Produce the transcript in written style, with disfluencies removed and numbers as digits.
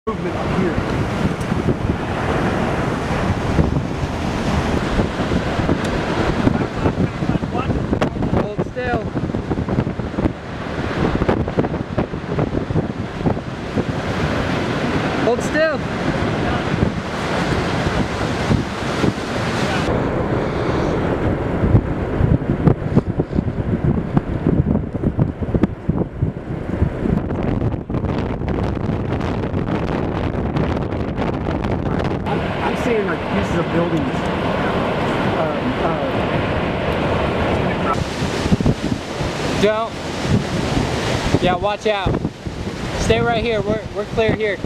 movement up here. Hold still. Hold still. I'm seeing like pieces of buildings. Don't. Yeah, watch out. Stay right here. We're clear here.